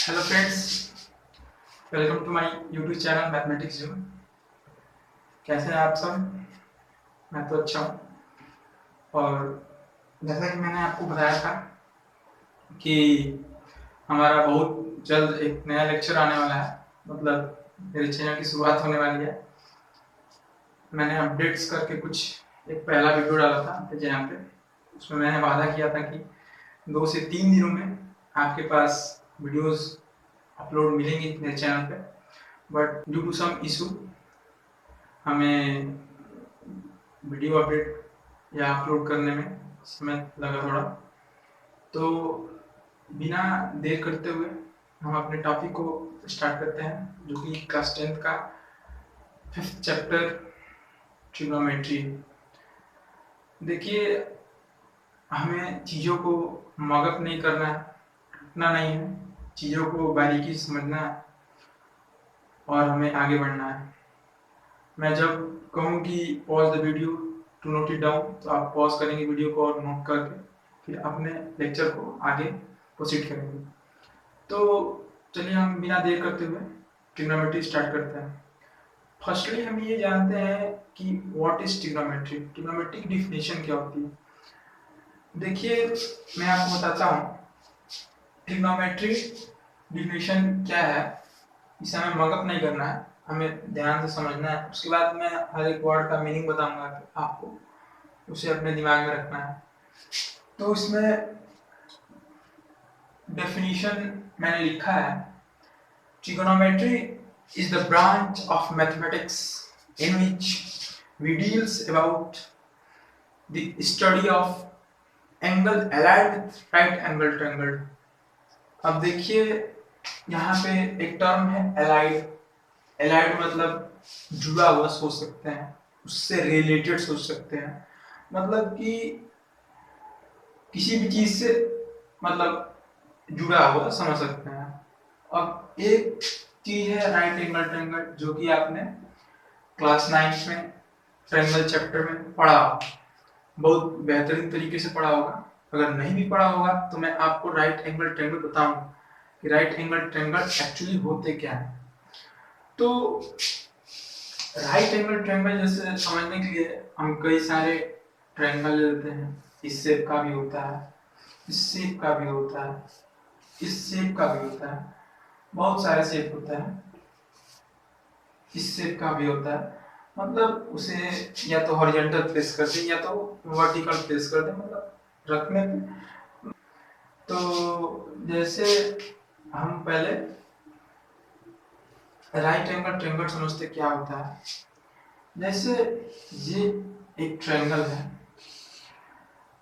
Hello friends, welcome to my YouTube channel mathematics June. कैसे हैं आप सब? मैं तो अच्छा हूँ। और जैसा कि मैंने आपको बताया था कि हमारा बहुत जल्द एक नया लेक्चर आने वाला है, मतलब मेरे चैनल की शुरुआत होने वाली है। मैंने अपडेट्स करके एक पहला वीडियो डाला था अपने चैनल पे। उसमें मैंने वादा किया था कि 2 से 3 दिनों में आपके पास वीडियोस अपलोड मिलेंगे मेरे चैनल पे, but due to some issue हमें वीडियो अपडेट या अपलोड करने में समय लगा थोड़ा। तो बिना देर करते हुए हम अपने टॉपिक को स्टार्ट करते हैं, जो कि क्लास 10th का 5th चैप्टर ट्रिग्नोमेट्री। देखिए, हमें चीज़ों को मगअप नहीं करना है, टूटना नहीं है, चीज़ों को बारीकी से समझना है और हमें आगे बढ़ना है। मैं जब कहूँ कि pause the video to note it down, तो आप पॉज करेंगे वीडियो को और नोट करके फिर अपने लेक्चर को आगे प्रोसीड करेंगे। तो चलिए हम बिना देर करते हुए ट्रिग्नोमेट्री स्टार्ट करते हैं। फर्स्टली हम ये जानते हैं कि व्हाट इज ट्रिग्नोमेट्री। ट्रिग्नोमेट्री की डिफिनेशन क्या होती है? देखिए, मैं आपको बताता हूँ ट्रिग्नोमेट्री डिफिनेशन क्या है। इसे हमें मगअप नहीं करना है, हमें ध्यान से समझना है। उसके बाद मैं हर एक वर्ड का मीनिंग बताऊंगा कि आपको उसे अपने दिमाग में रखना है। तो इसमें डेफिनेशन मैंने लिखा है, trigonometry is the branch of mathematics in which we deals about the study of angle allied with right angle triangle। अब देखिए, यहाँ पे एक टर्म है allied। allied मतलब जुड़ा हुआ सोच सकते हैं, उससे रिलेटेड सोच सकते हैं, मतलब कि किसी भी चीज से मतलब जुड़ा हुआ समझ सकते हैं। अब एक चीज है राइट एंगल ट्रायंगल, जो कि आपने क्लास 9 में ट्रायंगल चैप्टर में पढ़ा, बहुत बेहतरीन तरीके से पढ़ा होगा। अगर नहीं भी पढ़ा होगा तो मैं आपको राइट एंगल ट्रायंगल बताऊंगा कि राइट एंगल ट्रायंगल एक्चुअली होते क्या है। तो राइट एंगल ट्रायंगल जैसे समझने के लिए हम कई सारे ट्रायंगल लेते हैं। इस शेप का भी होता है, इस शेप का भी होता है, इस शेप का भी होता है, बहुत सारे शेप होता है, इस शेप का भी होता है। मतलब उसे या तो हॉरिजॉन्टल प्लेस कर दें या तो वर्टिकल प्लेस कर दें, मतलब रखने पे। तो जैसे हम पहले राइट एंगल ट्रायंगल समझते क्या होता है। जैसे ये एक ट्रायंगल है,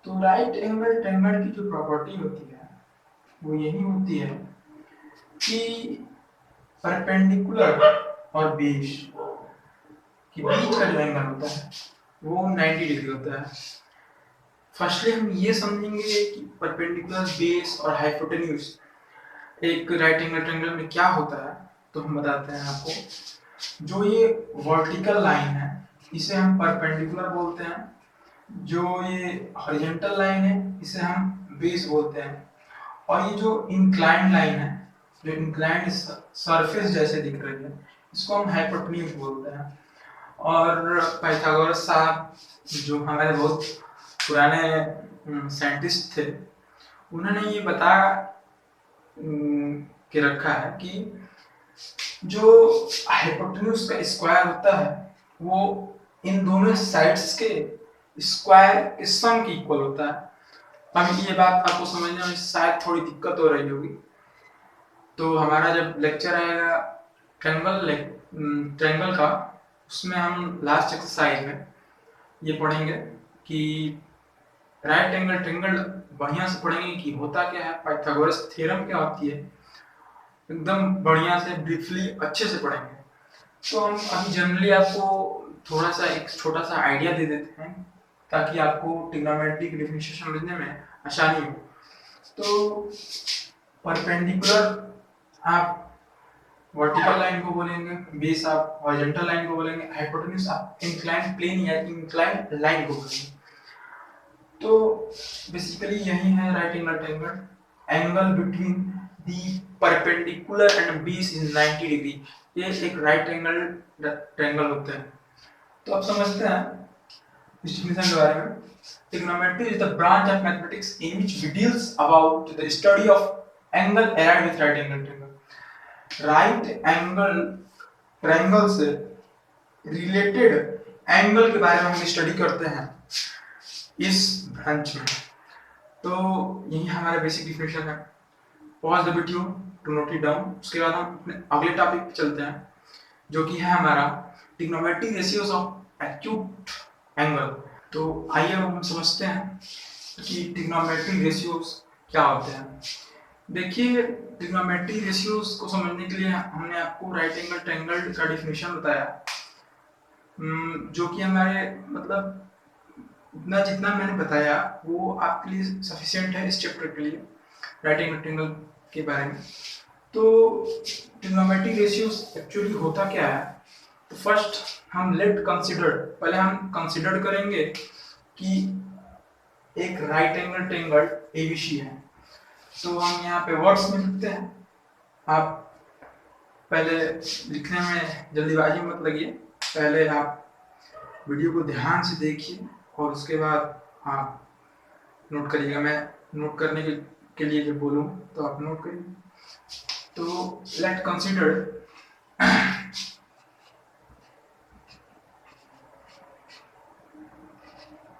तो राइट एंगल ट्रायंगल की जो प्रॉपर्टी होती है वो यही होती है कि परपेंडिकुलर और बेस के बीच का जो एंगल होता है वो 90 डिग्री होता है। फर्स्टली हम ये समझेंगे कि परपेंडिकुलर, बेस और हाइपोटेन्यूज एक राइट एंगल ट्रायंगल में क्या होता है। तो हम बताते हैं आपको। जो ये वर्टिकल लाइन है इसे हम परपेंडिकुलर बोलते हैं, जो ये हॉरिजॉन्टल लाइन है इसे हम बेस बोलते हैं, और ये जो इंक्लाइंड लाइन है, जो इंक्लाइंड सरफेस जैसे दिख रही है, इसको हम हाइपोटेन्यूज बोलते हैं। और पाइथागोरस साहब, जो हमारे बहुत पुराने साइंटिस्ट थे, उन्होंने ये बता के रखा है कि जो हाइपोटेन्यूज का स्क्वायर होता है वो इन दोनों साइड्स के स्क्वायर के सम की इक्वल होता है। अब ये बात आपको समझने में शायद थोड़ी दिक्कत हो रही होगी। तो हमारा जब लेक्चर आएगा ट्रायंगल का, उसमें हम लास्ट एक्सरसाइज में ये पढ़ेंगे कि राइट एंगल ट्रायंगल बढ़िया से पढ़ेंगे कि होता क्या है, पाइथागोरस थ्योरम क्या होती है, एकदम बढ़िया से ब्रीफली अच्छे से पढ़ेंगे। तो हम अभी जनरली आपको थोड़ा सा एक छोटा सा आइडिया दे देते हैं ताकि आपको ट्रिग्नोमेट्री की डेफिनेशन समझने में आसानी हो। तो परपेंडिकुलर आप वर्टिकल लाइन को बोलेंगे, बेस आप हॉरिजॉन्टल लाइन को बोलेंगे, हाइपोटेन्यूज आप इंक्लाइंड प्लेन या इंक्लाइंड लाइन को बोलेंगे। तो बेसिकली यही है right angle triangle, angle between the perpendicular and base is 90 degree. ये एक राइट एंगल ट्रायंगल होता है। तो आप समझते हैं इस डिफिनेशन के बारे में। Trigonometry is the branch of mathematics in which we deals about the study of angle allied with right angle triangle. Right angle triangle से रिलेटेड एंगल के बारे में हम स्टडी करते हैं इस ब्रांच में। तो यही हमारा बेसिक डिफिनेशन है। Pause the video to note it down. उसके बाद हम अपने अगले टॉपिक पे चलते हैं जो कि है हमारा trigonometric ratios of acute angle. तो आइए हम समझते हैं कि ट्रिग्नोमेट्रिक रेशियोज क्या होते हैं। देखिए, ट्रिग्नोमेट्रिक रेशियोज को समझने के लिए हमने आपको राइट एंगल ट्रायंगल का डिफिनेशन बताया, जो कि हमारे मतलब इतना जितना मैंने बताया वो आपके लिए सफिशिएंट है इस चैप्टर के लिए, राइट एंगल ट्रायंगल के बारे में। तो ट्रिग्नोमेट्रिक रेशियोज एक्चुअली होता क्या है, तो फर्स्ट हम पहले हम कंसिडर करेंगे कि एक राइट एंगल ट्रायंगल एबीसी है। तो हम यहाँ पे वर्ड्स में लिखते हैं। आप पहले लिखने में जल्दीबाजी मत लगिए, पहले आप वीडियो को ध्यान से देखिए और उसके बाद आप नोट करिएगा। मैं नोट करने के लिए जब बोलूँ तो आप नोट करिए। तो late consider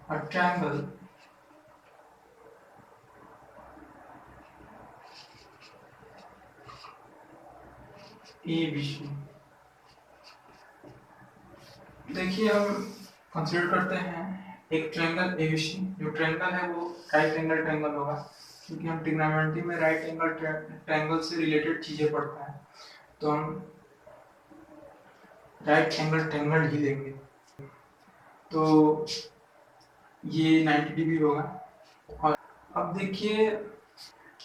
a triangle ABC। देखिए, हम कंसीडर करते हैं एक ट्रायंगल एबीसी। जो ट्रायंगल है वो राइट एंगल ट्रायंगल होगा, क्योंकि हम ट्रिग्नोमेट्री में राइट एंगल ट्रायंगल से रिलेटेड चीजें पढ़ते हैं, तो हम राइट एंगल ट्रायंगल ही लेंगे। तो ये 90 डिग्री होगा। और अब देखिए,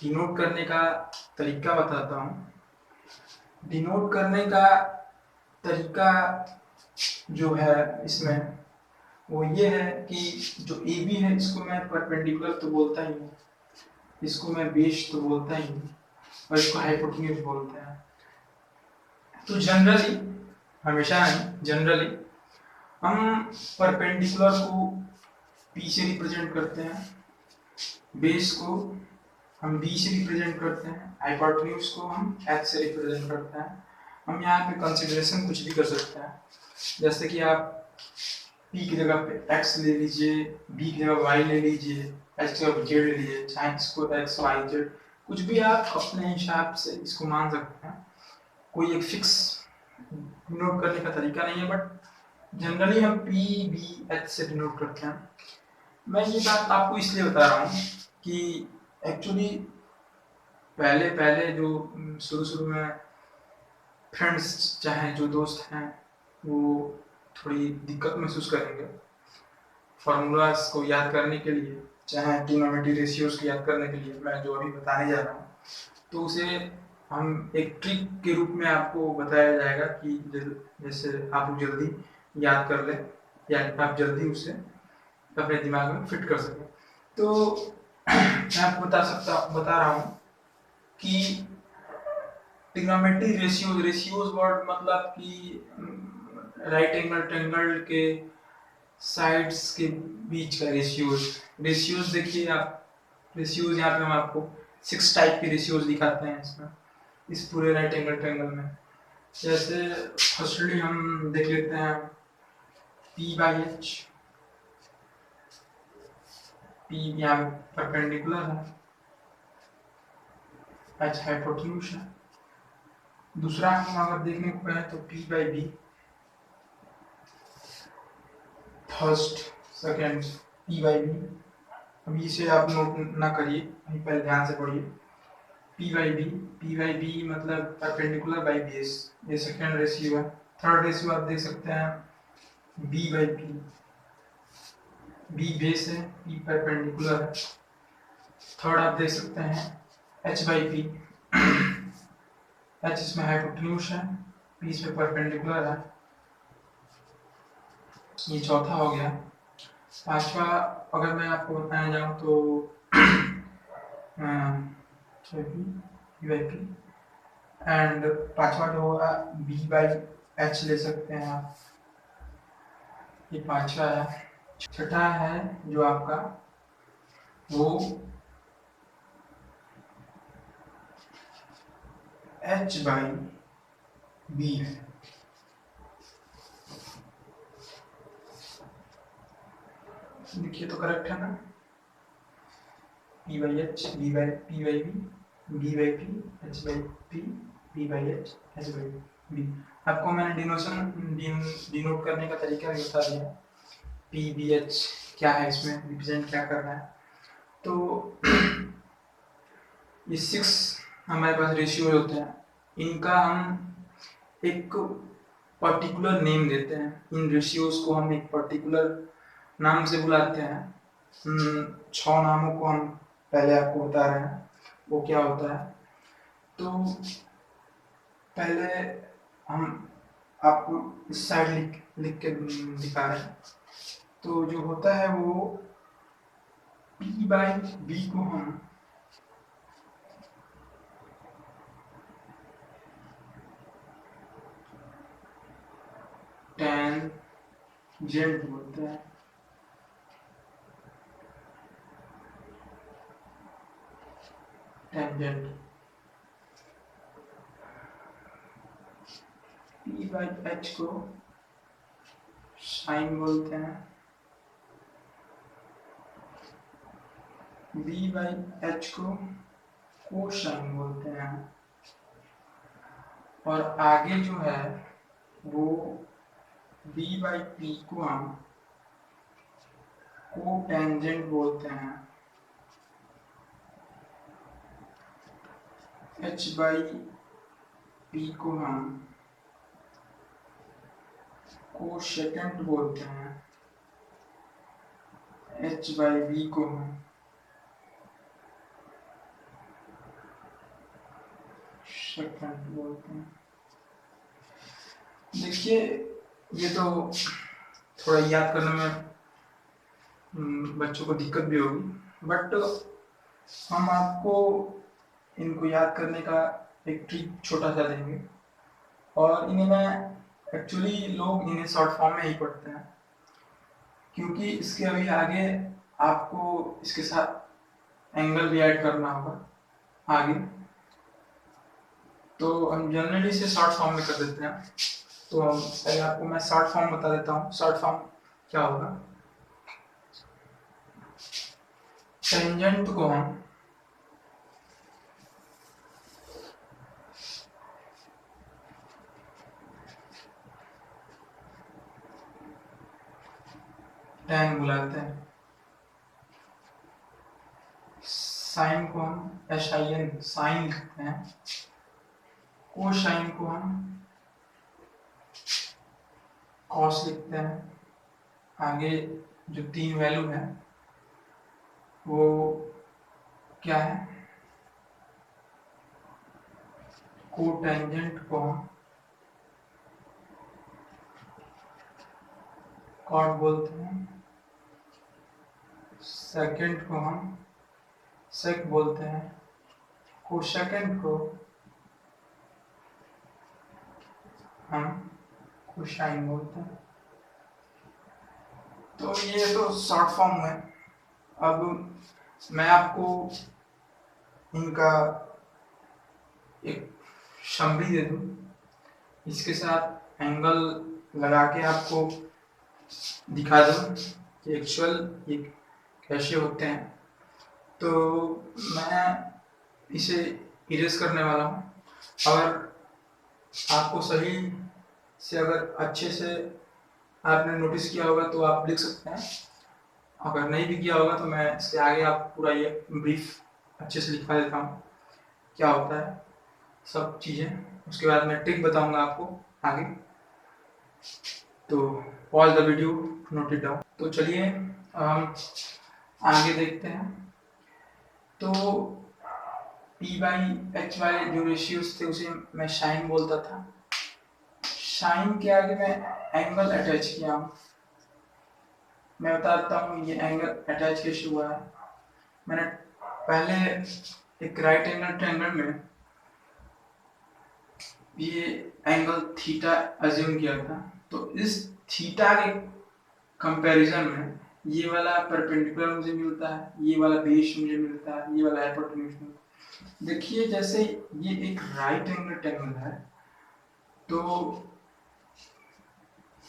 डिनोट करने का तरीका बताता हूँ। डिनोट करने का तरीका जो है इसमें वो ये है कि जो ए बी है इसको मैं परपेंडिकुलर तो बोलता ही हूँ, इसको मैं बेस तो बोलता ही हूँ, और इसको हाइपोटेन्यूज बोलते हैं। तो जनरली, हमेशा नहीं, जनरली हम परपेंडिकुलर को पी से रिप्रेजेंट करते हैं, बेस को हम बी से रिप्रेजेंट करते हैं, हाइपोटेन्यूज को हम एच से रिप्रेजेंट करते हैं। हम यहाँ पे कंसिडरेशन कुछ भी कर सकते हैं, जैसे कि आप P की जगह पे x ले लीजिए, B की जगह y ले लीजिए, H की जगह z ले लीजिए, चाहे इसको x y z कुछ भी आप अपने हिसाब से इसको मान सकते हैं। कोई एक फिक्स डिनोट करने का तरीका नहीं है, बट जनरली हम P B H से डिनोट करते हैं। मैं ये बात आपको इसलिए बता रहा हूँ कि एक्चुअली पहले पहले जो शुरू में फ्रेंड्स चाहे जो दोस्त हैं वो थोड़ी दिक्कत महसूस करेंगे फार्मूलाज को याद करने के लिए, चाहे ट्रिग्नोमेट्रिक रेशियोज को याद करने के लिए मैं जो अभी बताने जा रहा हूँ, तो उसे हम एक ट्रिक के रूप में आपको बताया जाएगा कि जैसे आप जल्दी याद कर लें या आप जल्दी उसे अपने दिमाग में फिट कर सकें। तो मैं आपको बता रहा हूँ कि ट्रिग्नोमेट्रिक रेशियोज वर्ड मतलब कि राइट एंगल ट्रायंगल के साइड्स के बीच का रेशियोज देखिए आप, रेशियोज यहाँ पे हम आपको 6 टाइप के रेशियोज दिखाते हैं इसमें, इस पूरे राइट एंगल ट्रायंगल में। जैसे फर्स्टली हम देख लेते हैं P/H। P यहाँ परपेंडिकुलर है, H हाइपोटेन्यूज है। दूसरा हम अगर देखने को कहें तो P/B, फर्स्ट सेकेंड P/B। अभी इसे आप नोट ना करिए, अभी पहले ध्यान से पढ़िए। P/B मतलब परपेंडिकुलर बाई बेस, ये सेकेंड रेशियो है। थर्ड रेशियो आप देख सकते हैं B/P, B बेस है, P परपेंडिकुलर है। थर्ड आप देख सकते हैं H/P, H इसमें हाइपोटेन्यूज है, P इसमें परपेंडिकुलर है। ये चौथा हो गया। पांचवा अगर मैं आपको बताने जाऊं तो बी बाई पी। एंड पांचवा जो होगा बी बाई एच ले सकते हैं आप, ये पांचवा है। छठा है जो आपका वो एच बाई बी है। देखिए तो करेक्ट है ना, P by H, B by P by B by P, H by P, B by H, H by B. आपको मैंने डिनोट करने का तरीका भी बता दिया, पी बी एच क्या है, इसमें रिप्रेजेंट क्या कर रहा है। तो ये 6 हमारे पास रेशियो होते हैं, इनका हम एक पर्टिकुलर नेम देते हैं, इन रेशियोज को हम एक पर्टिकुलर नाम से बुलाते हैं। 6 नामों को हम पहले आपको बता रहे हैं वो क्या होता है। तो पहले हम आपको इस साइड लिख के दिखा रहे हैं। तो जो होता है वो P बाई बी को हम टेंजेंट बोलते हैं, टेंजेंट। P बाई एच को साइन बोलते हैं, B बाई एच को कोसाइन बोलते हैं, और आगे जो है वो B बाई पी को हम कोटेंजेंट बोलते हैं, H बाई पी को हम कोसेकेंट बोलते हैं, H बाई बी को हम सेकेंड बोलते हैं। देखिए ये तो थोड़ा याद करने में बच्चों को दिक्कत भी होगी, बट हम आपको इनको याद करने का एक ट्रिक छोटा सा देंगे। और इन्हें मैं एक्चुअली लोग इन्हें शॉर्ट फॉर्म में ही पढ़ते हैं, क्योंकि इसके अभी आगे आपको इसके साथ एंगल भी ऐड करना होगा आगे, तो हम जनरली इसे शॉर्ट फॉर्म में कर देते हैं। तो पहले आपको मैं शॉर्ट फॉर्म बता देता हूँ। शॉर्ट फॉर्म क्या होगा, टेंजेंट को हम टैन बुलाते हैं, साइन को हम एस-आई-एन साइन लिखते हैं, कोसाइन को हम कॉस लिखते हैं। आगे जो 3 वैल्यू है वो क्या है, कोटेंजेंट को हम कॉट बोलते हैं, सेकंड को हम सेक बोलते हैं, कोसेकेंड को हम कोसाइन बोलते हैं। तो ये तो शॉर्ट फॉर्म है। अब मैं आपको इनका एक समरी दे दूं, इसके साथ एंगल लगा के आपको दिखा दूं कि एक्चुअल ये कैसे होते हैं। तो मैं इसे इरेज करने वाला हूँ। अगर आपको सही से अगर अच्छे से आपने नोटिस किया होगा तो आप लिख सकते हैं, अगर नहीं भी किया होगा तो मैं इसके आगे आप पूरा ये ब्रीफ अच्छे से लिखवा देता हूँ क्या होता है सब चीज़ें। उसके बाद मैं ट्रिक बताऊंगा आपको आगे। तो pause the video, note it down. तो चलिए हम आगे देखते हैं। तो P बाई एच वाले जो रेशियोज थे उसे मैं साइन बोलता था। साइन के आगे मैं एंगल अटैच किया हूँ। मैं बताता हूँ ये एंगल अटैच कैसे हुआ है। मैंने पहले एक राइट एंगल ट्रायंगल में ये एंगल थीटा अज्यूम किया था, तो इस थीटा के कंपैरिजन में ये वाला परपेंडिकुलर मुझे मिलता है, ये वाला बेस मुझे मिलता है, ये वाला हाइपोटेन्यूज मिलता है। देखिए जैसे ये एक राइट एंगल ट्रायंगल है, तो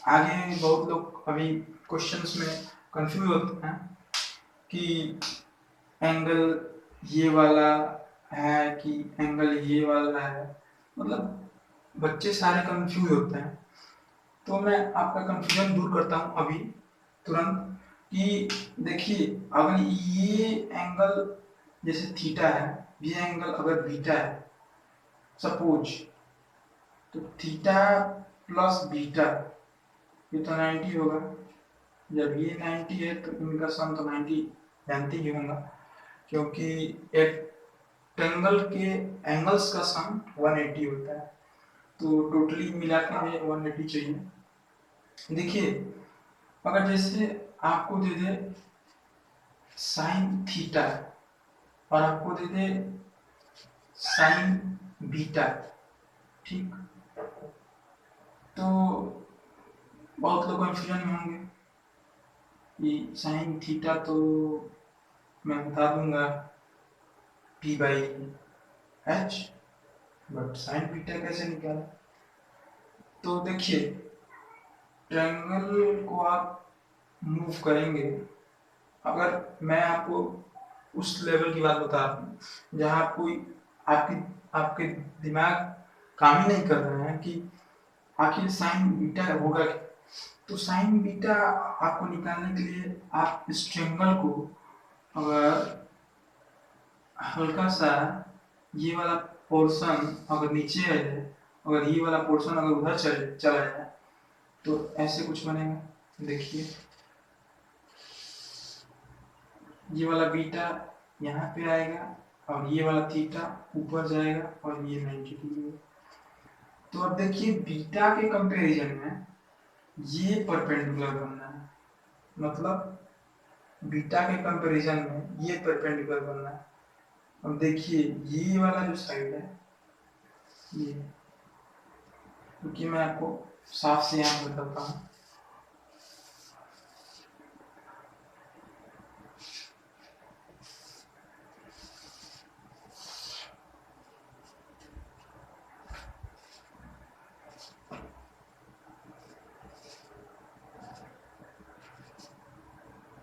आगे बहुत लोग अभी क्वेश्चंस में कंफ्यूज होते हैं कि एंगल ये वाला है कि एंगल ये वाला है, मतलब बच्चे सारे कंफ्यूज होते हैं। तो मैं आपका कंफ्यूजन दूर करता हूँ अभी तुरंत कि देखिए अगर ये एंगल जैसे थीटा है, ये एंगल अगर बीटा है सपोज, तो थीटा प्लस बीटा ये तो 90 होगा। जब ये 90 है तो इनका सम तो 90 जानते ही होगा, क्योंकि एक ट्रायंगल के एंगल्स का सम 180 होता है, तो टोटली मिला के हमें 180 चाहिए। देखिए अगर जैसे आपको दे दे साइन थीटा और आपको दे दे साइन बीटा, ठीक, तो बहुत लोग कंफ्यूजन में होंगे कि साइन थीटा तो मैं बता दूंगा p by H, but sign beta कैसे निकाला। तो देखिए ट्रायंगल को आप मूव करेंगे, अगर मैं आपको उस लेवल की बात बता रहा हूँ जहाँ कोई आपकी आपके दिमाग काम ही नहीं कर रहे हैं कि आखिर साइन बीटा होगा क्या, तो साइन बीटा आपको निकालने के लिए आप इस ट्रायंगल को अगर हल्का सा ये वाला पोर्शन अगर नीचे आ जाए, अगर ये वाला पोर्शन अगर उधर चला जाए तो ऐसे कुछ बनेगा। देखिए ये वाला बीटा यहाँ पे आएगा और ये वाला थीटा ऊपर जाएगा और ये 90 डिग्री। तो अब देखिए बीटा के कंपैरिजन में ये परपेंडिकुलर बनना है, मतलब बीटा के कंपैरिजन में ये परपेंडिकुलर बनना है। अब देखिए ये वाला जो साइड है ये, क्योंकि मैं आपको साफ से यहाँ बताता हूँ,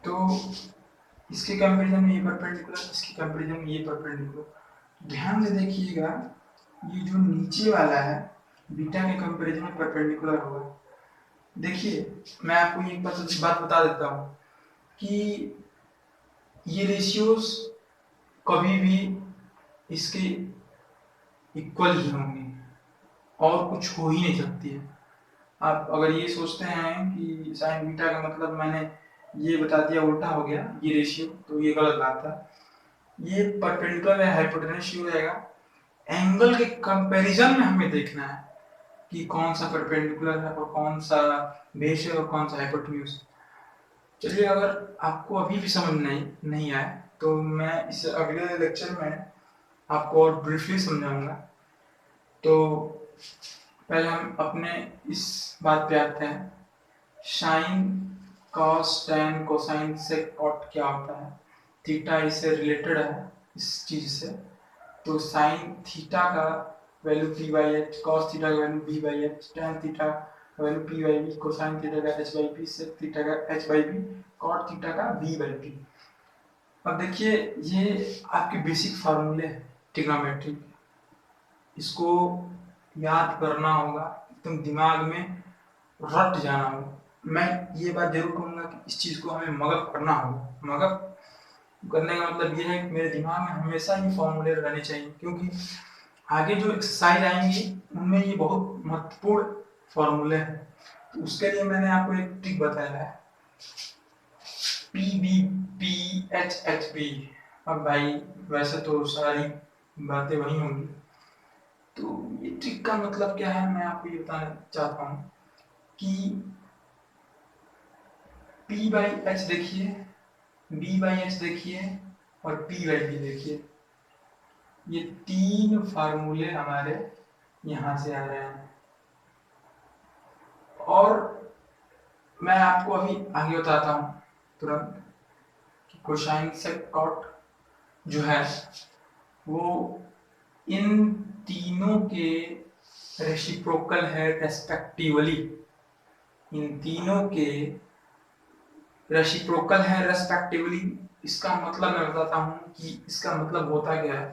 तो इसके कंपैरिजन में ये परपेंडिकुलर, इसके कंपैरिजन में ये परपेंडिकुलर। ध्यान से देखिएगा ये जो नीचे वाला है बीटा के कंपैरिजन में परपेंडिकुलर होगा। देखिए मैं आपको एक बात बता देता हूँ कि ये रेशियोज कभी भी इसके इक्वल ही होंगे और कुछ हो ही नहीं सकती है। आप अगर ये सोचते हैं कि साइन बीटा का मतलब मैंने ये बता दिया उल्टा हो गया ये रेशियो, तो ये गलत बात है। ये परपेंडिकुलर या हाइपोटेन्यूज हो जाएगा। एंगल के कंपैरिजन में हमें देखना है कि कौन सा परपेंडिकुलर है और कौन सा बेस है और कौन सा हाइपोटेन्यूज। चलिए अगर आपको अभी भी समझ नहीं आए तो मैं इस अगले लेक्चर में आपको और ब्रीफली समझाऊंगा। तो पहले हम अपने इस बात पे आते हैं, साइन कॉस टैन कोसाइन से कॉट क्या होता है। थीटा इससे रिलेटेड है इस चीज से, तो साइन थीटा का value p by H, cos theta का value b by H, tan theta का value p by b, cosine theta का h by p, sec theta का h by b, cot theta का v बाई p। अब देखिए ये आपके basic फार्मूले हैं ट्रिग्नोमेट्री, इसको याद करना होगा, एकदम दिमाग में रट जाना होगा। मैं ये बात जरूर कहूँगा कि इस चीज़ को हमें मगअप करना होगा। मगअप करने का मतलब ये है कि मेरे दिमाग में हमेशा ही फॉर्मूले रहने चाहिए, क्योंकि आगे जो एक्सरसाइज आएंगी उनमें ये बहुत महत्वपूर्ण फॉर्मूले हैं। तो उसके लिए मैंने आपको एक ट्रिक बताया है, P B P H H B. अब भाई वैसे तो सारी बातें वही होंगी, तो ये ट्रिक का मतलब क्या है मैं आपको ये बताना चाहता हूँ कि P बाई एच देखिए, B बाई एच देखिए और P बाई B देखिए, ये तीन फार्मूले हमारे यहाँ से आ रहे हैं। और मैं आपको अभी आगे बताता हूँ तुरंत कि कोसाइन सेक कॉट जो है वो इन तीनों के रेसिप्रोकल है रेस्पेक्टिवली। इन तीनों के रेसिप्रोकल है रेस्पेक्टिवली। इसका मतलब मैं बताता हूँ कि इसका मतलब होता क्या है।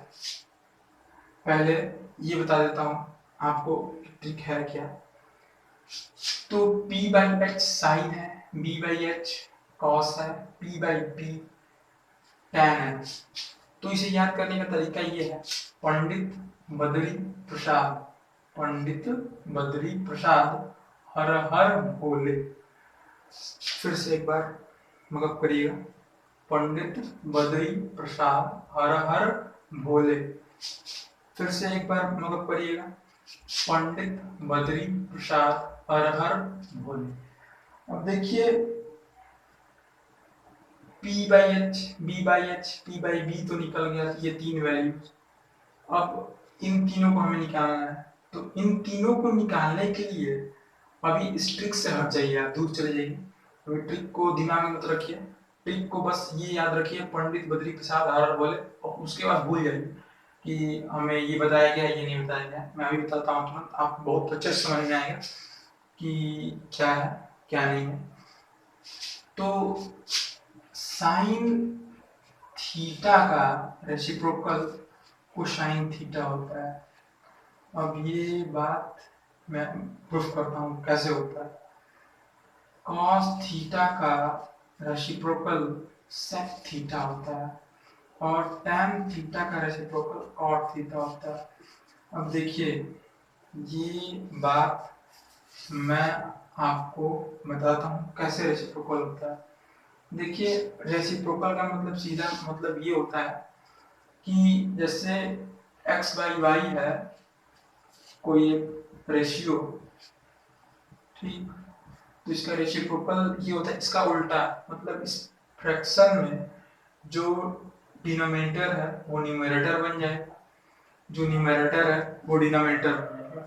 पहले ये बता देता हूँ आपको ट्रिक है क्या। तो P बाई एच साइन है, B बाई एच कॉस है, P बाई P टैन है। तो इसे याद करने का तरीका ये है, पंडित बद्री प्रसाद, पंडित बद्री प्रसाद हर हर भोले। फिर से एक बार मगप करिएगा, पंडित बद्री प्रसाद हर हर भोले। फिर से एक बार मगप करिएगा, पंडित बद्री प्रसाद हर हर भोले। अब देखिए P by H, B by H, P by B तो निकल गया, ये तीन वैल्यू। अब इन तीनों को हमें निकालना है। तो इन तीनों को निकालने के लिए अभी इस ट्रिक से हट जाइए, आप दूर चले जाइए। अभी ट्रिक को दिमाग में मत रखिए, ट्रिक को बस ये याद रखिए, पंडित बद्री प्रसाद हर हर भोले, और उसके बाद भूल जाइए कि हमें ये बताया गया, ये नहीं बताया गया। मैं अभी बताता हूँ तुरंत, आप बहुत अच्छे से समझ में आएगा कि क्या है क्या नहीं है। तो साइन थीटा का रेसिप्रोकल कोसाइन थीटा होता है। अब ये बात मैं प्रूफ करता हूँ कैसे होता है। कॉस थीटा का रेसिप्रोकल सेक थीटा होता है और टैन थीटा का रेसिप्रोकल कॉट थीटा होता है। अब देखिए ये बात मैं आपको बताता हूँ कैसे रेसिप्रोकल होता है। देखिए रेसिप्रोकल का मतलब सीधा मतलब ये होता है कि जैसे x बाई वाई है कोई रेशियो, ठीक, तो इसका रेसिप्रोकल ये होता है, इसका उल्टा मतलब इस फ्रैक्शन में जो डिनोमिनेटर है वो न्यूमरेटर बन जाएगा, जो न्यूमरेटर है वो डिनोमिनेटर बन जाएगा।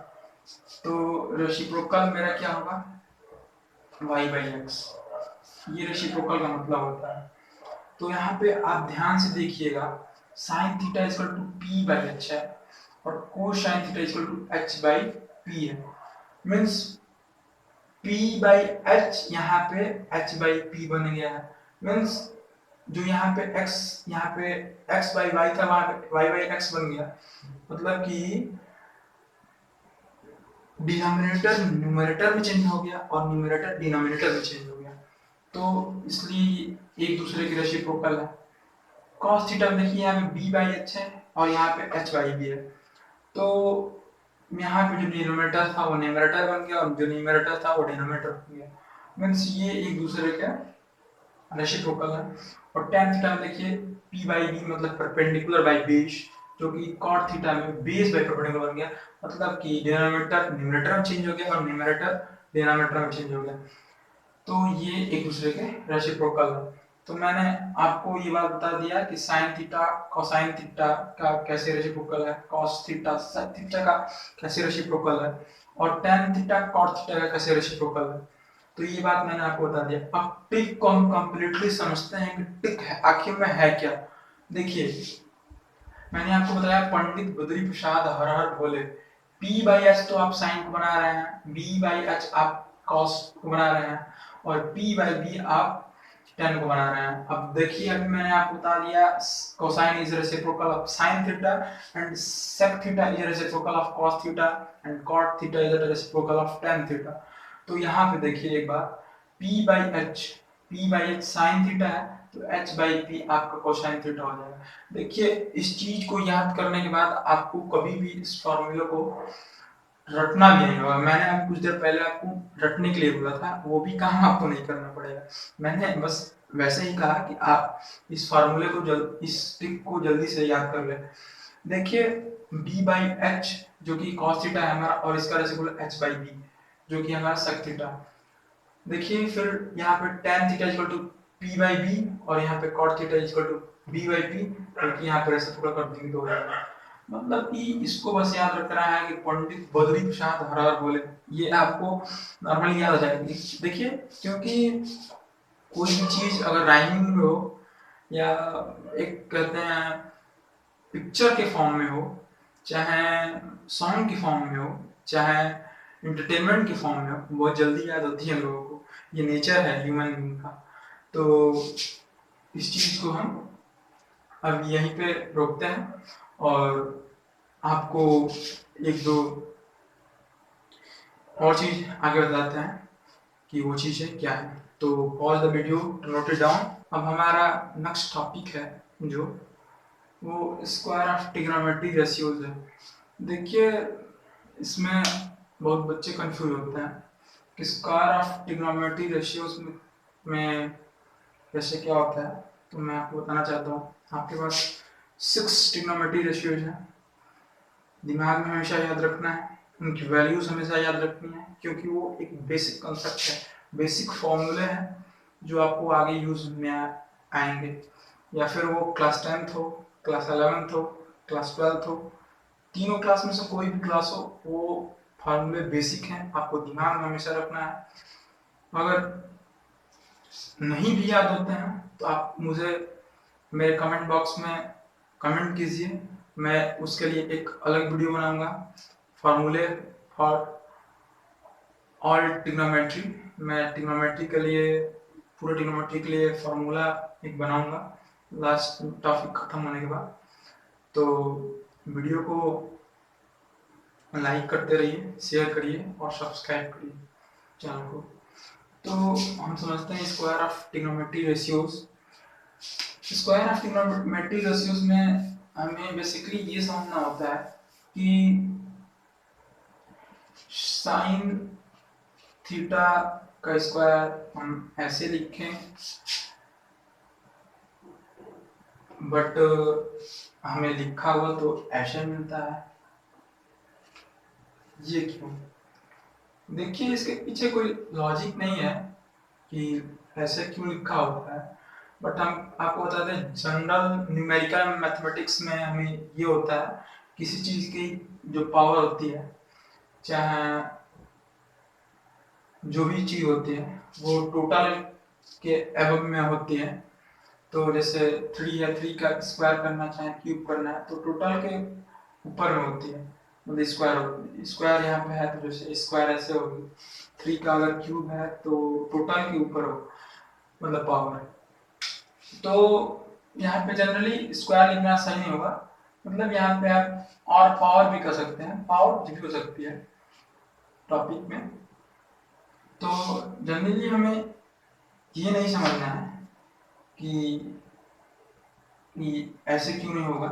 तो रेसिप्रोकल मेरा क्या होगा, y बाई एक्स, ये रेसिप्रोकल का मतलब होता है। तो यहाँ पे आप ध्यान से देखिएगा, sine theta equal to P by H है और cosine theta equal to H by P है। मीन्स P बाई एच यहाँ पे h बाई पी बन गया है। मीन्स जो यहाँ पे x बाई वाई था वहां पे y बाई x बन गया। मतलब कि डिनोमिनेटर न्यूमरेटर में चेंज हो गया और न्यूमरेटर डिनोमिनेटर में चेंज हो गया। तो इसलिए एक दूसरे की रेसिप्रोकल है। cos थीटा में देखिए यहाँ पे b बाई एच है और यहाँ पे h बाई बी है। तो यहाँ पे जो डिनोमिनेटर था वो न्यूमरेटर बन गया और जो न्यूमरेटर था वो डिनोमिनेटर बन गया। मीन्स ये एक दूसरे के रेसिप्रोकल है। और tan थीटा में देखिए p बाई b मतलब परपेंडिकुलर बाई बेस, जो कि cot थीटा में बेस बाई परपेंडिकुलर बन गया। मतलब कि डिनोमिनेटर न्यूमरेटर में चेंज हो गया और न्यूमरेटर डिनोमिनेटर में चेंज हो गया। तो ये एक दूसरे के रेसिप्रोकल है। तो मैंने आपको ये बात बता दिया कि साइन थीटा कोसाइन थीटा का कैसे रेसिप्रोकल है, कॉस थीटा सेक थीटा का कैसे रेसिप्रोकल है और tan थीटा कॉट थीटा का कैसे रेसिप्रोकल है। तो ये बात मैंने आपको बता दिया। अब टिक को हम कंप्लीटली समझते हैं कि टिक है आखिर में है क्या। देखिए मैंने आपको बताया पंडित बद्री प्रसाद हर हर भोले। P बाई एच तो आप साइन को बना रहे हैं, B बाई एच आप कॉस को बना रहे हैं और P बाई B आप tan को बना रहे हैं। अब देखिए अभी मैंने आपको बता दिया cosine is reciprocal of sine theta and sec theta is reciprocal of cos theta and cot theta is reciprocal of tan theta. तो यहाँ पे देखिए एक बार P by H sine theta है तो h बाई पी आपका कोसाइन थीटा हो जाएगा। देखिए इस चीज को याद करने के बाद आपको कभी भी इस फॉर्मूले को रटना भी नहीं होगा। मैंने आप कुछ देर पहले आपको रटने के लिए बोला था, वो भी काम आपको नहीं करना पड़ेगा। मैंने बस वैसे ही कहा कि आप इस फॉर्मूले को इस ट्रिक को जल्दी से याद कर ले। देखिए b बाई एच जो कि cos थीटा है हमारा और इसका रेसिप्रोकल h बाई b जो कि हमारा sec थीटा। देखिए फिर यहाँ पे tan theta equal to p by b और यहाँ पे cot theta equal to b by p, क्योंकि यहाँ पे रेसिप्रोकल कर देंगे तो हो जाएगा। मतलब कि इसको बस याद रखना है कि पंडित बद्री प्रसाद हर हर बोले, ये आपको नॉर्मली याद आ जाएगी। देखिए, क्योंकि कोई भी चीज अगर राइमिंग में हो या एक कहते हैं पिक्चर के फॉर्म में हो, चाहे सॉन्ग के फॉर्म में हो, चाहे एंटरटेनमेंट के फॉर्म में हो, बहुत जल्दी याद होती है लोगों को। ये नेचर है ह्यूमन बीइंग का। तो इस चीज को हम अब यहीं पे रोकते हैं और आपको एक दो और चीज आगे बताते हैं कि वो चीजें क्या है। तो pause the video to note it down. अब हमारा नेक्स्ट टॉपिक है जो वो स्क्वायर ऑफ ट्रिग्नोमेट्री रेशियोज है। देखिए, इसमें बहुत बच्चे कंफ्यूज होते हैं कि स्क्वायर ऑफ ट्रिग्नोमेट्री रेशियोज में कैसे क्या होता है। तो मैं आपको बताना चाहता हूँ, आपके पास 6 ट्रिग्नोमेट्री रेशियोज हैं। दिमाग में हमेशा याद रखना है, उनकी वैल्यूज हमेशा याद रखनी है, क्योंकि वो एक बेसिक कंसेप्ट है, बेसिक फॉर्मूले हैं जो आपको आगे यूज में आएंगे। या फिर वो क्लास 10th हो, क्लास 11th हो, क्लास 12th हो, तीनों क्लास में से कोई भी क्लास हो, वो फॉर्मूले बेसिक हैं, आपको दिमाग में हमेशा रखना है। अगर नहीं भी याद होते हैं तो आप मुझे मेरे कमेंट बॉक्स में कमेंट कीजिए, मैं उसके लिए एक अलग वीडियो बनाऊंगा फार्मूले फॉर ऑल ट्रिग्नोमेट्री। मैं ट्रिग्नोमेट्री के लिए पूरे ट्रिग्नोमेट्री के लिए फार्मूला एक बनाऊंगा लास्ट टॉपिक खत्म होने के बाद। तो वीडियो को लाइक करते रहिए, शेयर करिए और सब्सक्राइब करिए चैनल को। तो हम समझते हैं square of trigonometry ratios. Square of trigonometry ratios में हमें बेसिकली ये समझना होता है कि साइन थीटा का स्क्वायर हम ऐसे लिखें, बट हमें लिखा हुआ तो ऐसे मिलता है। ये क्यों? देखिए, इसके पीछे कोई लॉजिक नहीं है कि ऐसे क्यों लिखा होता है, बट हम आपको बता दें जनरल न्यूमेरिकल मैथमेटिक्स में हमें ये होता है, किसी चीज की जो पावर होती है, चाहे जो भी चीज होती है, वो टोटल के एबव में होती है। तो जैसे 3 है, 3 का स्क्वायर करना चाहे क्यूब करना है तो टोटल के ऊपर में होती है, मतलब स्क्वायर स्क्वायर यहाँ पे है तो जैसे स्क्वायर ऐसे होगी। 3 का अगर क्यूब है तो टोटल के ऊपर हो, मतलब पावर। तो यहाँ पे जनरली स्क्वायर लिखना सही नहीं होगा, मतलब यहाँ पे आप और पावर भी कर सकते हैं, पावर भी हो सकती है टॉपिक में। तो जनरली हमें ये नहीं समझना है कि ऐसे क्यों नहीं होगा,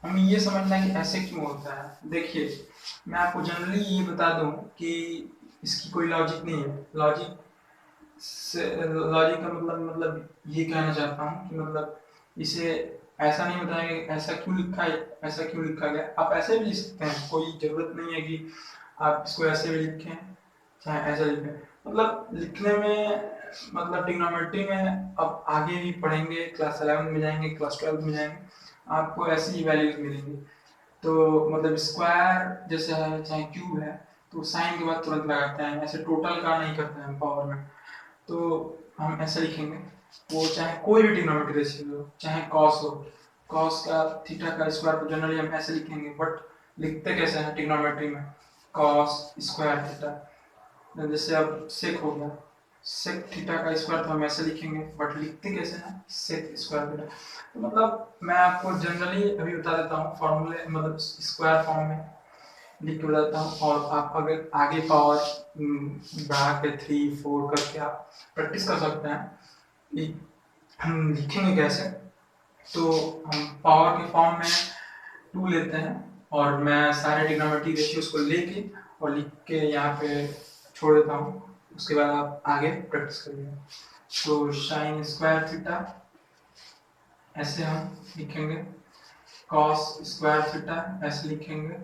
हमें ये समझना है कि ऐसे क्यों होता है। देखिए, मैं आपको जनरली ये बता दूं कि इसकी कोई लॉजिक नहीं है। लॉजिक का मतलब ये कहना चाहता हूँ कि मतलब इसे ऐसा नहीं बताया कि ऐसा क्यों लिखा है, ऐसा क्यों लिखा गया। आप ऐसे भी लिख सकते हैं, कोई जरूरत नहीं है कि आप इसको ऐसे भी लिखें चाहे ऐसे लिखें। मतलब लिखने में, मतलब ट्रिग्नोमेट्री में अब आगे भी पढ़ेंगे, क्लास 11 में जाएंगे, क्लास 12 में जाएंगे, आपको ऐसी ही वैल्यूज मिलेंगी। तो मतलब स्क्वायर जैसे है चाहे क्यूब है तो साइन के बाद तुरंत लगाते हैं, ऐसे टोटल का नहीं करते हैं पावर में। तो हम ऐसे लिखेंगे, वो चाहे कोई भी ट्रिग्नोमेट्री रेशियो हो, चाहे कॉस हो, कॉस का थीटा का स्क्वायर तो जनरली हम ऐसे लिखेंगे, बट लिखते कैसे हैं ट्रिग्नोमेट्री में, कॉस स्क्वायर थीटा। जैसे अब सेक हो गया, सेक थीटा का स्क्वायर तो हम ऐसे लिखेंगे, बट लिखते कैसे हैं, सेक स्क्वायर थीटा। तो मतलब मैं आपको जनरली अभी बता देता हूँ फॉर्मूले, मतलब स्क्वायर फॉर्म में लिख के बताता हूँ, और आप अगर आगे पावर बढ़ा के 3 4 करके आप प्रैक्टिस कर सकते हैं कि हम लिखेंगे कैसे। तो हम पावर के फॉर्म में 2 लेते हैं और मैं सारे ट्रिग्नोमेट्री रेशियोज को लेके और लिख के यहाँ पे छोड़ देता हूँ, उसके बाद आप आगे प्रैक्टिस करिए। तो साइन स्क्वायर थीटा ऐसे हम लिखेंगे, कॉस स्क्वायर थीटा ऐसे लिखेंगे,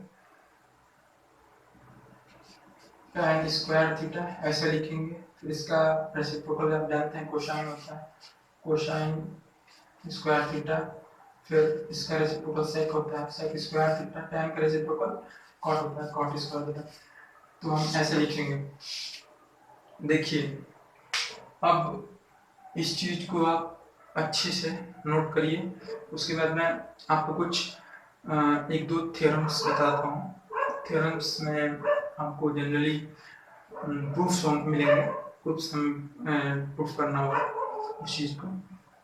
tan स्क्वायर थीटा ऐसे लिखेंगे। फिर इसका रेसिप्रोकल आप जानते हैं कोसाइन होता है, कोसाइन स्क्वायर थीटा। फिर इसका रेसिप्रोकल सेक होता है, सेक स्क्वायर थीटा, tan का रेसिप्रोकल कॉट होता है, कॉट स्क्वायर थीटा। तो हम ऐसे लिखेंगे। देखिए अब इस चीज को आप अच्छे से नोट करिए। उसके बाद मैं आपको कुछ एक दो थ्योरम्स बताता हूँ। थ्योरम्स में आपको जनरली प्रूफ्स मिलेंगे, प्रूफ्स हम प्रूफ करना होगा उस चीज़ को,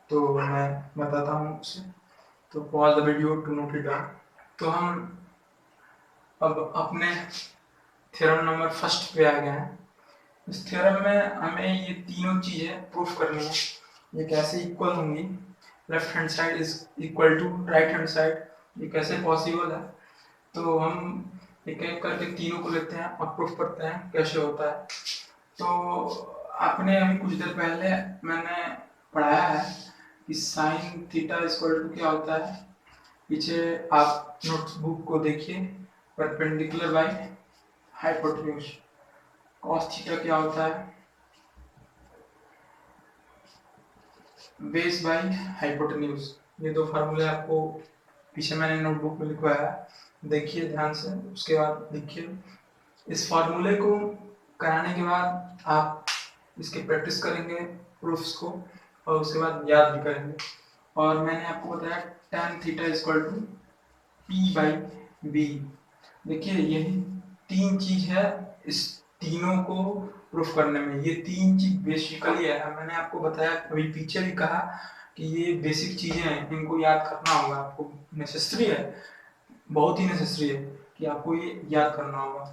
तो मैं बताता हूँ उसे। तो pause the video to note it down. तो हम अब अपने थ्योरम नंबर फर्स्ट पे आ गए हैं। इस थ्योरम में हमें ये तीनों चीज़ें प्रूफ करनी है। ये कैसे इक्वल होंगी, left hand side is equal to right hand side, ये कैसे पॉसिबल है। तो हम एक एक करके तीनों को लेते हैं और प्रूफ करते हैं कैसे होता है। तो आपने अभी कुछ देर पहले मैंने पढ़ाया है कि साइन थीटा इक्वल टू क्या होता है। पीछे आप नोटबुक को देखिए, perpendicular by hypotenuse. Cos theta क्या होता है, बेस बाय हाइपोटेन्यूज। ये दो फार्मूले आपको पीछे मैंने नोटबुक में लिखवाया है, देखिए ध्यान से, उसके बाद लिखिए। इस फार्मूले को कराने के बाद आप इसके प्रैक्टिस करेंगे प्रूफ्स को, और उसके बाद याद भी करेंगे। और मैंने आपको बताया tan theta equal to P by B. देखिए यही तीन चीज है इस तीनों को प्रूफ करने में। ये तीन चीज बेसिकली है, मैंने आपको बताया अभी पीछे भी कहा कि ये बेसिक चीजें हैं, इनको याद करना होगा आपको, नेसेसरी है, बहुत ही नेसेसरी है कि आपको ये याद करना होगा।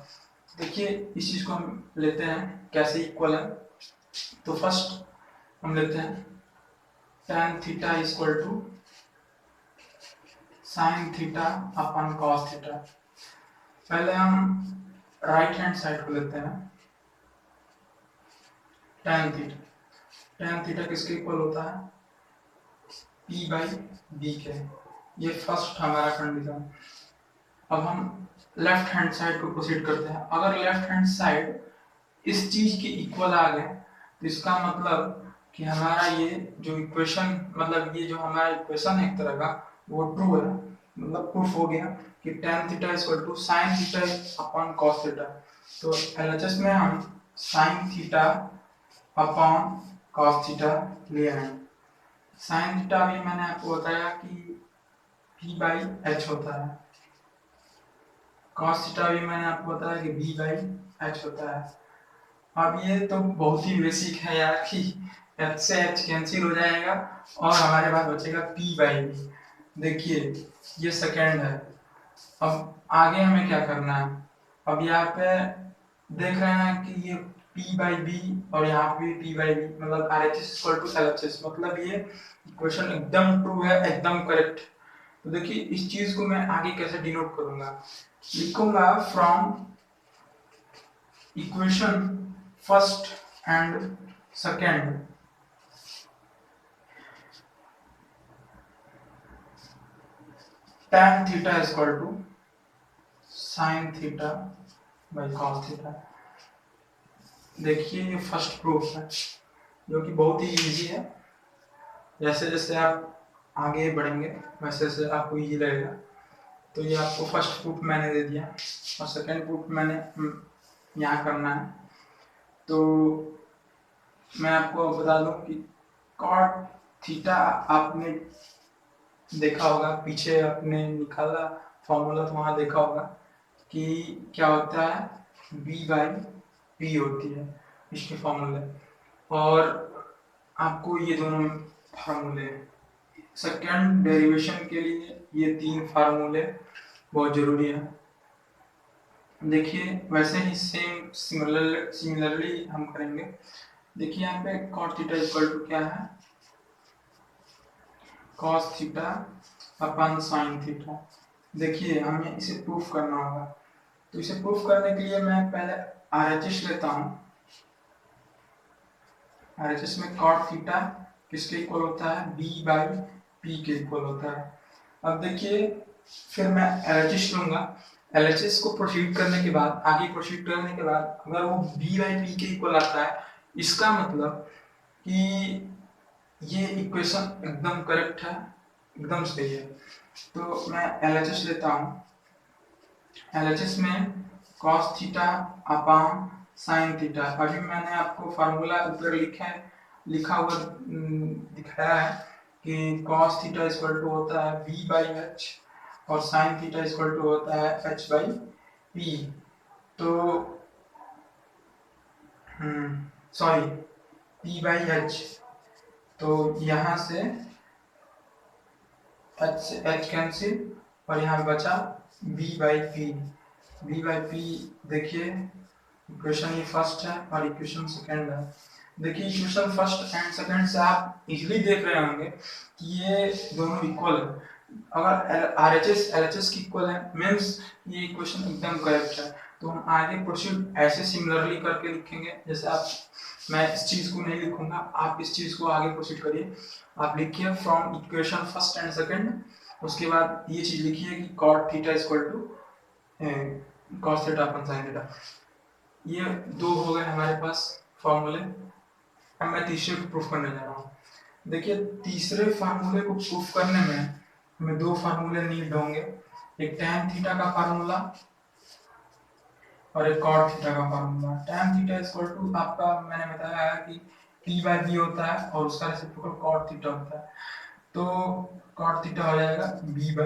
देखिए इस चीज को हम लेते हैं कैसे इक्वल है। तो फर्स्ट हम लेते हैं tan theta equal to sine theta upon cos theta. पहले हम राइट हैंड साइड को लेते हैं, tan थीटा। tan थीटा किसके इक्वल होता है, p बाई b के। ये फर्स्ट हमारा कंडीशन। अब हम लेफ्ट हैंड साइड को प्रोसीड करते हैं। अगर लेफ्ट हैंड साइड इस चीज के इक्वल आ गए तो इसका मतलब कि हमारा ये जो इक्वेशन, मतलब ये जो हमारा इक्वेशन है एक तरह का, वो ट्रू है। मतलब प्रूफ हो गया कि tan theta equal to sine theta upon cos theta. तो एलएचएस में हम sine theta upon cos theta ले आए। साइन थीटा भी मैंने आपको बताया कि p बाई h होता है, कॉस थीटा भी मैंने आपको बताया कि b बाई h होता है। अब ये तो बहुत ही बेसिक है यार कि h से h कैंसिल हो जाएगा और हमारे पास बचेगा p बाई b। देखिए ये सेकेंड है। अब आगे हमें क्या करना है, अब यहाँ पे देख रहे हैं कि ये p बाई b और यहाँ पे p बाई b, मतलब RHS इक्वल टू LHS, मतलब ये इक्वेशन एकदम ट्रू है, एकदम करेक्ट। तो देखिए इस चीज को मैं आगे कैसे डिनोट करूंगा, लिखूंगा from equation first and second tan theta equal to sine theta by cos theta. देखिए ये फर्स्ट प्रूफ है जो कि बहुत ही इजी है। जैसे जैसे आप आगे बढ़ेंगे वैसे वैसे आपको इजी लगेगा। तो ये आपको फर्स्ट प्रूफ मैंने दे दिया और सेकेंड प्रूफ मैंने यहाँ करना है। तो मैं आपको बता दूं कि कॉट थीटा आपने देखा होगा, पीछे आपने निकाला फॉर्मूला तो वहाँ देखा होगा कि क्या होता है, b बाई p होती है इसके फॉर्मूले। और आपको ये दोनों फार्मूले, सेकेंड डेरिवेशन के लिए ये तीन फार्मूले बहुत जरूरी है। देखिए वैसे ही सेम सिमिलरली हम करेंगे। देखिए यहाँ पे cot थीटा इक्वल टू क्या है, cos थीटा अपन साइन थीटा। देखिए हमें इसे प्रूफ करना होगा। तो इसे प्रूफ करने के लिए मैं पहले RHS लेता हूँ। RHS में cot थीटा किसके इक्वल होता है, b बाई p के इक्वल होता है। अब देखिए फिर मैं LHS लूंगा। LHS को प्रोसीड करने के बाद, आगे प्रोसीड करने के बाद अगर वो b बाई p के इक्वल आता है, इसका मतलब कि ये इक्वेशन एकदम करेक्ट है, एकदम सही है। तो मैं LHS लेता हूँ। LHS में cos theta upon sine theta. अभी मैंने आपको फार्मूला ऊपर लिखा हुआ दिखाया है कि cos थीटा इक्वल टू होता है V/H और साइन थीटा इक्वल टू होता है H/P। तो सॉरी P/H। तो यहाँ से H कैंसिल और यहाँ बचा V/P। V/P देखिए, इक्वेशन ये फर्स्ट है और इक्वेशन सेकंड है। देखिए इक्वेशन फर्स्ट एंड सेकंड से आप इजीली देख रहे होंगे कि ये दोनों इक्वल है। अगर RHS LHS की इक्वल है मीन्स ये इक्वेशन एकदम करेक्ट है। तो हम आगे प्रोसीड ऐसे सिमिलरली करके लिखेंगे, जैसे आप, मैं इस चीज को नहीं लिखूंगा, आप इस चीज को आगे प्रोसीड करिए। आप लिखिए from equation first and second, उसके बाद ये चीज लिखिए कि cot theta equal to cos theta upon sin theta. ये दो हो गए हमारे पास फॉर्मूले। अब मैं तीसरे को प्रूफ करने जा रहा हूँ। देखिए तीसरे फार्मूले को प्रूफ करने में हमें दो फार्मूले नीड होंगे, एक tan थीटा का फार्मूला और एक cot थीटा का formula. tan theta equal to आपका मैंने बताया है कि P/B होता है और उसका रेसिप्रोकल cot थीटा होता है। तो cot थीटा हो जाएगा B/P।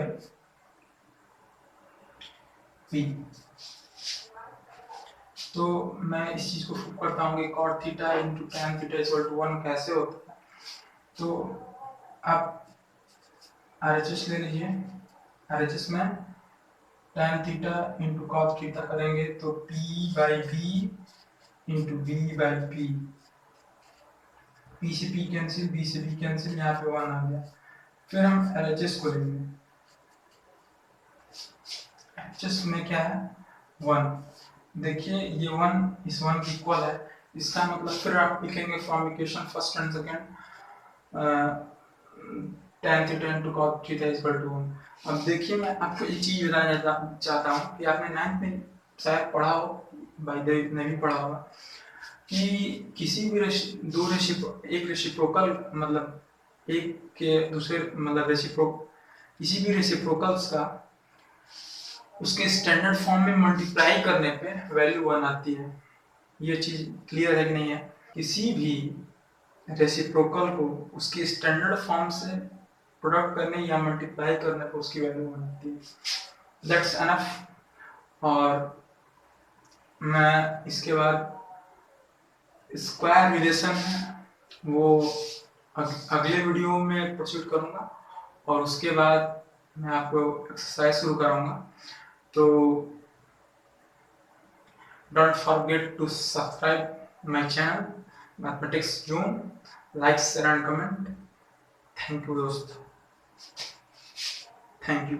तो मैं इस चीज को प्रूव करता हूँ कि cot theta into tan theta equal to 1 कैसे होता है। तो आप RHS ले लीजिए। RHS में tan theta into cot theta करेंगे तो P/B इंटू B/P। P से P कैंसिल, B से B कैंसिल, यहाँ पे 1 आ गया। फिर हम LHS को लेंगे। LHS में क्या है 1। देखिए ये 1 इस 1 की इक्वल है, इसका मतलब फिर आप लिखेंगे from equation first and second tan theta into cot theta equal to 1। अब देखिए मैं आपको एक चीज बताना चाहता हूँ कि आपने 9th में शायद पढ़ा हो, बाय द वे नहीं पढ़ा होगा, कि किसी भी एक रेसिप्रोकल मतलब एक के दूसरे मतलब किसी भी रेसिप्रोकल्स का उसके स्टैंडर्ड फॉर्म में मल्टीप्लाई करने पे वैल्यू 1 आती है। ये चीज क्लियर है कि नहीं है? किसी भी रेसिप्रोकल को उसके स्टैंडर्ड फॉर्म से प्रोडक्ट करने या मल्टीप्लाई करने पर उसकी वैल्यू 1 आती है। That's enough. और मैं इसके बाद स्क्वायर रिलेशन है वो अगले वीडियो में प्रोसीड करूंगा और उसके बाद मैं आपको एक्सरसाइज शुरू कराऊंगा। तो don't forget to subscribe my channel mathematics zone, like share and comment. Thank you दोस्तों, थैंक यू।